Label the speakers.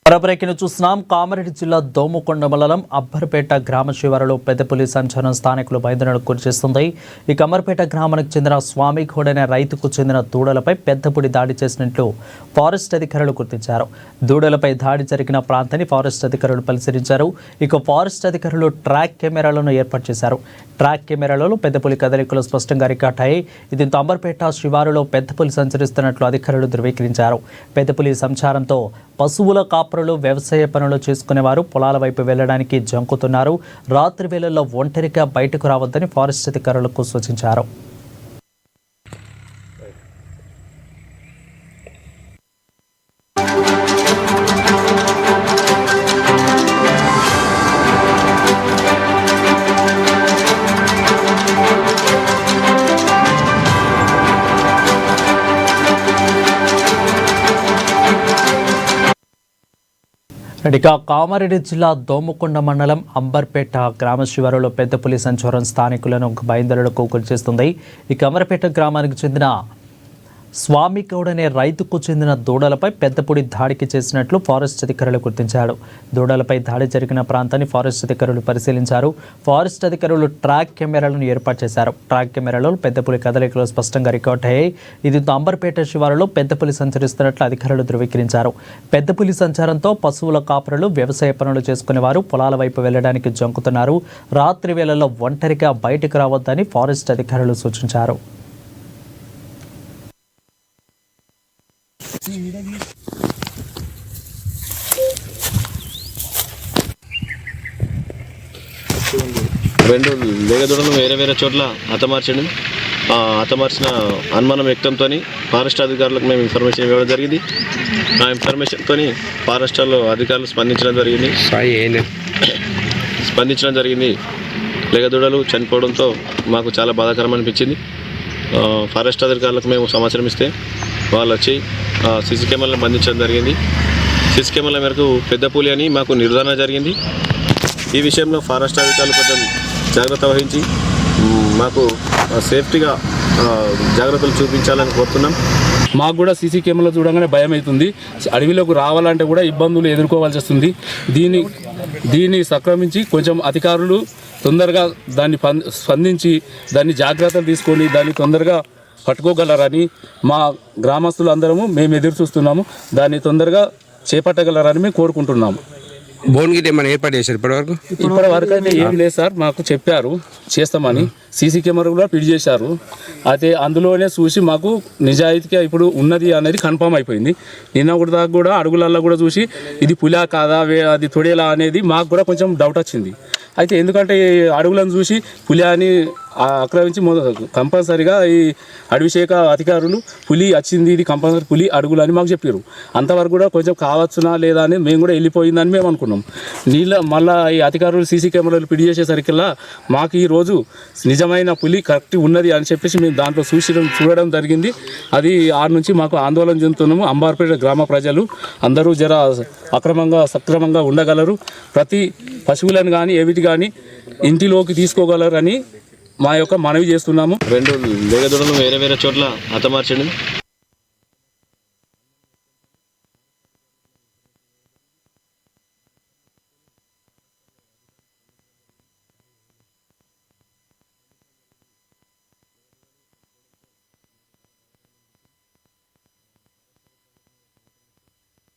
Speaker 1: మరొకరికిని చూస్తున్నాం. కామారెడ్డి జిల్లా దోమకొండ మండలం అబ్బర్పేట గ్రామ శివారులో పెద్ద పులి సంచలనం స్థానికులు భయాందోళనకు గురిచేస్తుంది. ఈ అబ్బర్పేట గ్రామానికి చెందిన స్వామి గౌడ్ అనే రైతుకు చెందిన దూడలపై పెద్ద పులి దాడి చేసినట్లు ఫారెస్ట్ అధికారులు గుర్తించారు. దూడలపై దాడి జరిగిన ప్రాంతాన్ని ఫారెస్ట్ అధికారులు పరిశీలించారు. ఇక ఫారెస్ట్ అధికారులు ట్రాక్ కెమెరాలను ఏర్పాటు చేశారు. ట్రాక్ కెమెరాలలో పెద్ద పులి కదలికలు స్పష్టంగా రికార్డయ్యాయి. దీంతో అబ్బర్పేట శివారులో పెద్ద పులి సంచరిస్తున్నట్లు అధికారులు ధృవీకరించారు. పెద్ద పులి సంచారంతో పశువుల కాపరులు వ్యవసాయ పనులు చేసుకునేవారు పొలాల వైపు వెళ్లడానికి జంకుతున్నారు. రాత్రి వేళల్లో ఒంటరిగా బయటకు రావద్దని ఫారెస్ట్ అధికారులకు సూచించారు. ఇక కామారెడ్డి జిల్లా దోమకొండ మండలం అంబర్పేట గ్రామ శివారులో పెద్ద పులి సంచారం స్థానికులను భయాందోళనకు గురిచేస్తుంది. ఇక అంబర్పేట గ్రామానికి చెందిన స్వామి గౌడ్ అనే రైతుకు చెందిన దూడలపై పెద్ద పులి దాడికి చేసినట్లు ఫారెస్ట్ అధికారులు గుర్తించారు. దూడలపై దాడి జరిగిన ప్రాంతాన్ని ఫారెస్ట్ అధికారులు పరిశీలించారు. ఫారెస్ట్ అధికారులు ట్రాక్ కెమెరాలను ఏర్పాటు చేశారు. ట్రాక్ కెమెరాలో పెద్ద పులి కదలికలు స్పష్టంగా రికార్డ్ అయ్యాయి. దీంతో అంబర్పేట శివారులో పెద్ద పులి సంచరిస్తున్నట్లు అధికారులు ధృవీకరించారు. పెద్ద పులి సంచారంతో పశువుల కాపరులు వ్యవసాయ పనులు చేసుకునేవారు పొలాల వైపు వెళ్లడానికి జంకుతున్నారు. రాత్రి వేళల్లో ఒంటరిగా బయటకు రావద్దని ఫారెస్ట్ అధికారులు సూచించారు.
Speaker 2: రెండు లేగదూడలు వేరే వేరే చోట్ల హతమార్చండి. హతమార్చిన అనుమానం వ్యక్తంతో ఫారెస్ట్ అధికారులకు మేము ఇన్ఫర్మేషన్ ఇవ్వడం జరిగింది. ఆ ఇన్ఫర్మేషన్తో ఫారెస్ట్లో అధికారులు స్పందించడం జరిగింది. లేగదూడలు చనిపోవడంతో మాకు చాలా బాధాకరం అనిపించింది. ఫారెస్ట్ అధికారులకు మేము సమాచారం ఇస్తే వాళ్ళు వచ్చి సీసీ కెమెరాలను బంధించడం జరిగింది. సీసీ కెమెరాల మేరకు పెద్ద పులి అని మాకు నిర్ధారణ జరిగింది. ఈ విషయంలో ఫారెస్ట్ అధికారులు కొంచెం జాగ్రత్త వహించి మాకు సేఫ్టీగా జాగ్రత్తలు చూపించాలని కోరుతున్నాం.
Speaker 3: మాకు కూడా సీసీ కెమెరాలు చూడగానే భయం అవుతుంది. అడవిలోకి రావాలంటే కూడా ఇబ్బందులు ఎదుర్కోవాల్సి వస్తుంది. దీన్ని సక్రమించి కొంచెం అధికారులు తొందరగా దాన్ని స్పందించి దాన్ని జాగ్రత్తలు తీసుకొని దాన్ని తొందరగా పట్టుకోగలరని మా గ్రామస్తులు అందరము మేము ఎదురు చూస్తున్నాము. దాన్ని తొందరగా చేపట్టగలరని మేము కోరుకుంటున్నాము.
Speaker 4: బోన్ గిట్ ఏమైనా ఏర్పాటు చేశారు
Speaker 3: ఇప్పటి వరకు అయితే ఏం లేదు సార్. మాకు చెప్పారు చేస్తామని. సీసీ కెమెరా కూడా ఫిట్ చేశారు. అయితే అందులోనే చూసి మాకు నిజాయితీగా ఇప్పుడు ఉన్నది అనేది కన్ఫర్మ్ అయిపోయింది. నిన్న ఒకటి దాకా కూడా అడుగులల్లో కూడా చూసి ఇది పులా కాదా అది తొడేలా అనేది మాకు కూడా కొంచెం డౌట్ వచ్చింది. అయితే ఎందుకంటే అడుగులను చూసి పులి అని ఆక్రమించి కంపల్సరీగా ఈ అడవి శాఖ అధికారులు పులి వచ్చింది, ఇది కంపల్సరీ పులి అడుగులు అని మాకు చెప్పారు. అంతవరకు కూడా కొంచెం కావచ్చునా లేదా అని మేము కూడా వెళ్ళిపోయిందని మేము అనుకున్నాం. మళ్ళీ ఈ అధికారులు సీసీ కెమెరాలు ఫిట్ చేసేసరికల్లా మాకు ఈరోజు నిజమైన పులి కరెక్ట్ ఉన్నది అని చెప్పేసి మేము దాంట్లో చూడడం జరిగింది. అది ఆడ నుంచి మాకు ఆందోళన చెందుతున్నాము. అంబర్పేట గ్రామ ప్రజలు అందరూ జర సక్రమంగా ఉండగలరు. ప్రతి పశువులను కానీ ఏవిటి కానీ ఇంటిలోకి తీసుకోగలరని మా యొక్క మనవి చేస్తున్నాము.
Speaker 2: రెండు లేగదూడలు వేరే వేరే చోట్ల హతమార్చండి.